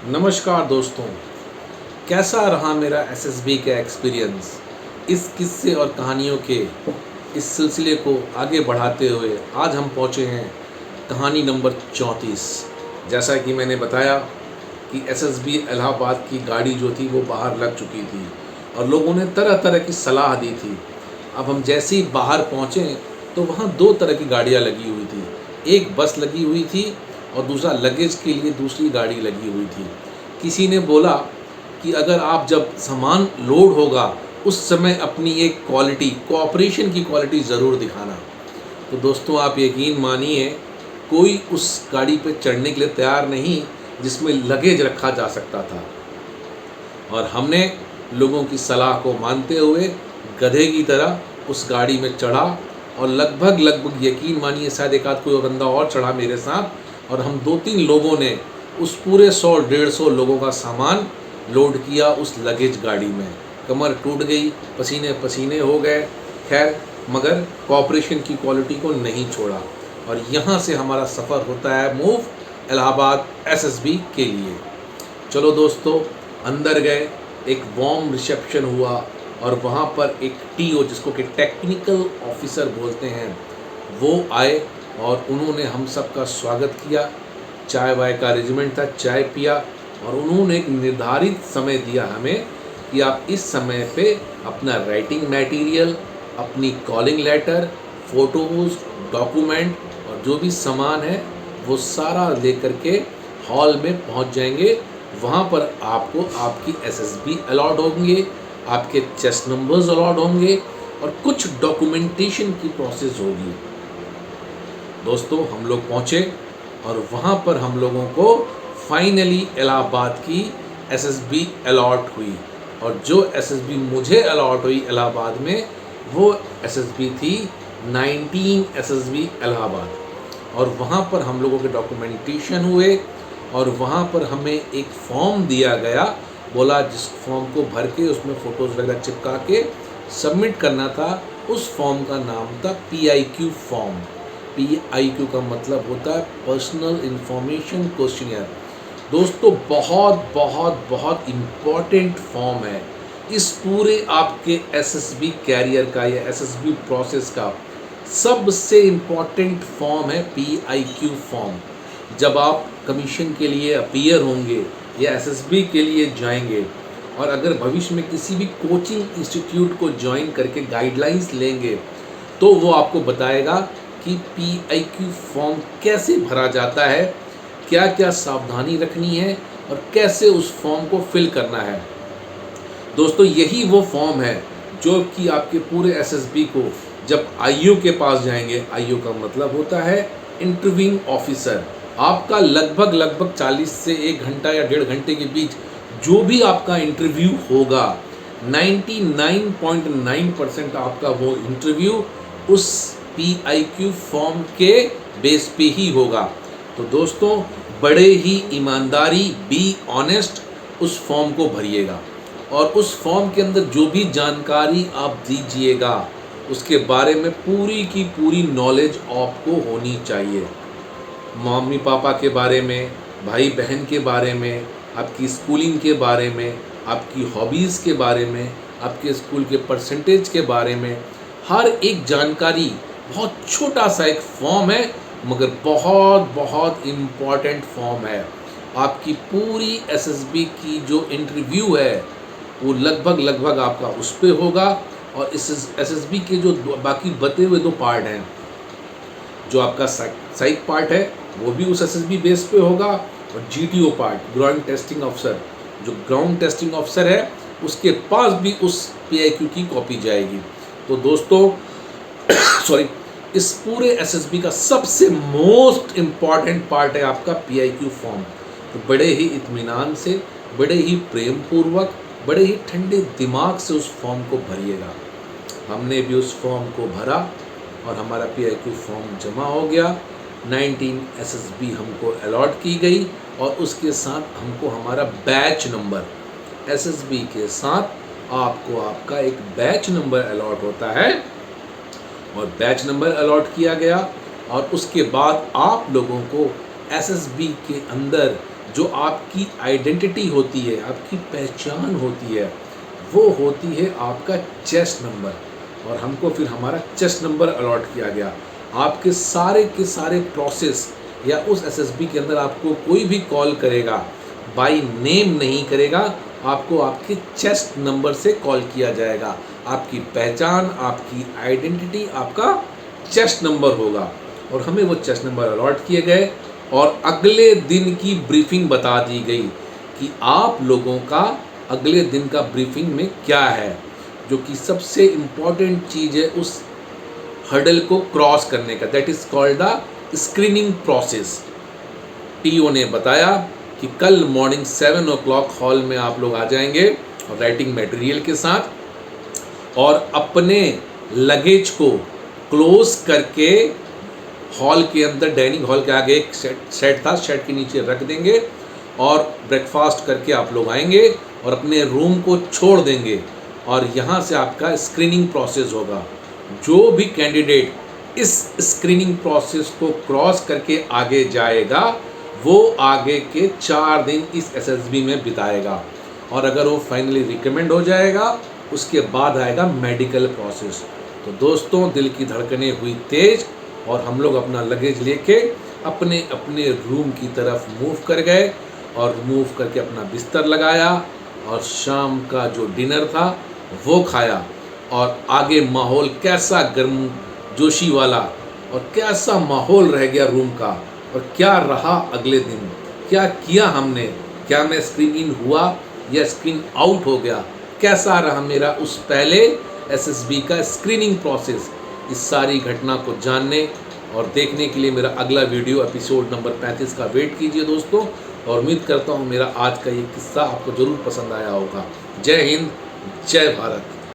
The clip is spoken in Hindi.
नमस्कार दोस्तों, कैसा रहा मेरा एसएसबी का एक्सपीरियंस। इस किस्से और कहानियों के इस सिलसिले को आगे बढ़ाते हुए आज हम पहुँचे हैं कहानी नंबर 34। जैसा कि मैंने बताया कि एसएसबी इलाहाबाद की गाड़ी जो थी वो बाहर लग चुकी थी और लोगों ने तरह तरह की सलाह दी थी। अब हम जैसे ही बाहर पहुँचे तो वहाँ दो तरह की गाड़ियाँ लगी हुई थी। एक बस लगी हुई थी और दूसरा लगेज के लिए दूसरी गाड़ी लगी हुई थी। किसी ने बोला कि अगर आप जब सामान लोड होगा उस समय अपनी एक क्वालिटी, कोऑपरेशन की क्वालिटी ज़रूर दिखाना। तो दोस्तों आप यकीन मानिए, कोई उस गाड़ी पे चढ़ने के लिए तैयार नहीं जिसमें लगेज रखा जा सकता था। और हमने लोगों की सलाह को मानते हुए गधे की तरह उस गाड़ी में चढ़ा और लगभग यकीन मानिए शायद एक आध कोई बंदा और चढ़ा मेरे साथ, और हम दो तीन लोगों ने उस पूरे 100-150 लोगों का सामान लोड किया उस लगेज गाड़ी में। कमर टूट गई, पसीने पसीने हो गए, खैर मगर कॉपरेशन की क्वालिटी को नहीं छोड़ा। और यहाँ से हमारा सफ़र होता है मूव इलाहाबाद एसएसबी के लिए। चलो दोस्तों, अंदर गए, एक वार्म रिसेप्शन हुआ और वहाँ पर एक टीओ जिसको कि टेक्निकल ऑफिसर बोलते हैं वो आए और उन्होंने हम सब का स्वागत किया। चाय वाय का अरेंजमेंट था, चाय पिया और उन्होंने एक निर्धारित समय दिया हमें कि आप इस समय पे अपना राइटिंग मटेरियल, अपनी कॉलिंग लेटर, फ़ोटोज़, डॉक्यूमेंट और जो भी सामान है वो सारा लेकर के हॉल में पहुंच जाएंगे। वहाँ पर आपको आपकी एसएसबी अलॉट होंगे, आपके चेस्ट नंबर्स अलॉट होंगे और कुछ डॉक्यूमेंटेशन की प्रोसेस होगी। दोस्तों हम लोग पहुँचे और वहाँ पर हम लोगों को फाइनली इलाहाबाद की एसएसबी अलॉट हुई। और जो एसएसबी मुझे अलॉट हुई इलाहाबाद में वो एसएसबी थी 19 एसएसबी इलाहाबाद। और वहाँ पर हम लोगों के डॉक्यूमेंटेशन हुए और वहाँ पर हमें एक फॉर्म दिया गया, बोला जिस फॉर्म को भर के उसमें फ़ोटोज़ वगैरह चिपका के सबमिट करना था। उस फॉर्म का नाम था PIQ फॉर्म। PIQ का मतलब होता है पर्सनल इंफॉर्मेशन क्वेश्चनियर। दोस्तों बहुत बहुत बहुत इम्पॉर्टेंट फॉर्म है। इस पूरे आपके एसएसबी कैरियर का या एसएसबी प्रोसेस का सबसे इम्पॉर्टेंट फॉर्म है PIQ फॉर्म। जब आप कमीशन के लिए अपीयर होंगे या एसएसबी के लिए जाएंगे और अगर भविष्य में किसी भी कोचिंग इंस्टीट्यूट को ज्वाइन करके गाइडलाइंस लेंगे तो वो आपको बताएगा कि PIQ फॉर्म कैसे भरा जाता है, क्या क्या सावधानी रखनी है और कैसे उस फॉर्म को फिल करना है। दोस्तों यही वो फॉर्म है जो कि आपके पूरे एसएसबी को जब आईओ के पास जाएंगे, आईओ का मतलब होता है इंटरव्यूइंग ऑफिसर, आपका लगभग 40 से 1 घंटा या 1.5 घंटे के बीच जो भी आपका इंटरव्यू होगा 99.9% आपका वो इंटरव्यू उस PIQ फॉर्म के बेस पे ही होगा। तो दोस्तों बड़े ही ईमानदारी, बी ऑनेस्ट उस फॉर्म को भरिएगा और उस फॉर्म के अंदर जो भी जानकारी आप दीजिएगा उसके बारे में पूरी की पूरी नॉलेज आपको होनी चाहिए। मम्मी पापा के बारे में, भाई बहन के बारे में, आपकी स्कूलिंग के बारे में, आपकी हॉबीज़ के बारे में, आपके स्कूल के परसेंटेज के बारे में, हर एक जानकारी। बहुत छोटा सा एक फॉर्म है मगर बहुत बहुत इम्पॉर्टेंट फॉर्म है। आपकी पूरी एसएसबी की जो इंटरव्यू है वो लगभग आपका उस पे होगा। और इस एसएसबी के जो बाकी बचे हुए 2 पार्ट हैं, जो आपका साइक पार्ट है वो भी उस एसएसबी बेस पे होगा और GTO part, ground testing officer, जो ग्राउंड टेस्टिंग ऑफिसर है उसके पास भी उस PIQ की कॉपी जाएगी। तो दोस्तों इस पूरे एसएसबी का सबसे मोस्ट इम्पॉर्टेंट पार्ट है आपका PIQ फॉर्म। तो बड़े ही इत्मीनान से, बड़े ही प्रेम पूर्वक, बड़े ही ठंडे दिमाग से उस फॉर्म को भरिएगा। हमने भी उस फॉर्म को भरा और हमारा PIQ फॉर्म जमा हो गया। 19 एसएसबी हमको अलॉट की गई और उसके साथ हमको हमारा बैच नंबर, एसएसबी के साथ आपको आपका एक बैच नंबर अलॉट होता है और बैच नंबर अलॉट किया गया। और उसके बाद आप लोगों को एसएसबी के अंदर जो आपकी आइडेंटिटी होती है, आपकी पहचान होती है, वो होती है आपका चेस्ट नंबर। और हमको फिर हमारा चेस्ट नंबर अलॉट किया गया। आपके सारे के सारे प्रोसेस या उस एसएसबी के अंदर आपको कोई भी कॉल करेगा, बाय नेम नहीं करेगा, आपको आपके चेस्ट नंबर से कॉल किया जाएगा। आपकी पहचान, आपकी आइडेंटिटी आपका चेस्ट नंबर होगा। और हमें वो चेस्ट नंबर अलॉट किए गए और अगले दिन की ब्रीफिंग बता दी गई कि आप लोगों का अगले दिन का ब्रीफिंग में क्या है। जो कि सबसे इम्पॉर्टेंट चीज़ है उस हर्डल को क्रॉस करने का, that is called the screening process. TO ने बताया कि कल मॉर्निंग 7 o'clock हॉल में आप लोग आ जाएंगे और राइटिंग मटेरियल के साथ, और अपने लगेज को क्लोज करके हॉल के अंदर, डाइनिंग हॉल के आगे एक शेड था, शेड के नीचे रख देंगे और ब्रेकफास्ट करके आप लोग आएंगे और अपने रूम को छोड़ देंगे। और यहाँ से आपका स्क्रीनिंग प्रोसेस होगा। जो भी कैंडिडेट इस स्क्रीनिंग प्रोसेस को क्रॉस करके आगे जाएगा, वो आगे के 4 दिन इस एसएसबी में बिताएगा। और अगर वो फाइनली रिकमेंड हो जाएगा, उसके बाद आएगा मेडिकल प्रोसेस। तो दोस्तों, दिल की धड़कनें हुई तेज और हम लोग अपना लगेज लेके अपने अपने रूम की तरफ मूव कर गए और मूव करके अपना बिस्तर लगाया और शाम का जो डिनर था वो खाया। और आगे माहौल कैसा गर्म जोशी वाला और कैसा माहौल रह गया रूम का, और क्या रहा अगले दिन, क्या किया हमने, क्या मैं स्क्रीन इन हुआ या स्क्रीन आउट हो गया, कैसा रहा मेरा उस पहले एसएसबी का स्क्रीनिंग प्रोसेस। इस सारी घटना को जानने और देखने के लिए मेरा अगला वीडियो एपिसोड नंबर 35 का वेट कीजिए दोस्तों। और उम्मीद करता हूँ मेरा आज का ये किस्सा आपको ज़रूर पसंद आया होगा। जय हिंद, जय भारत।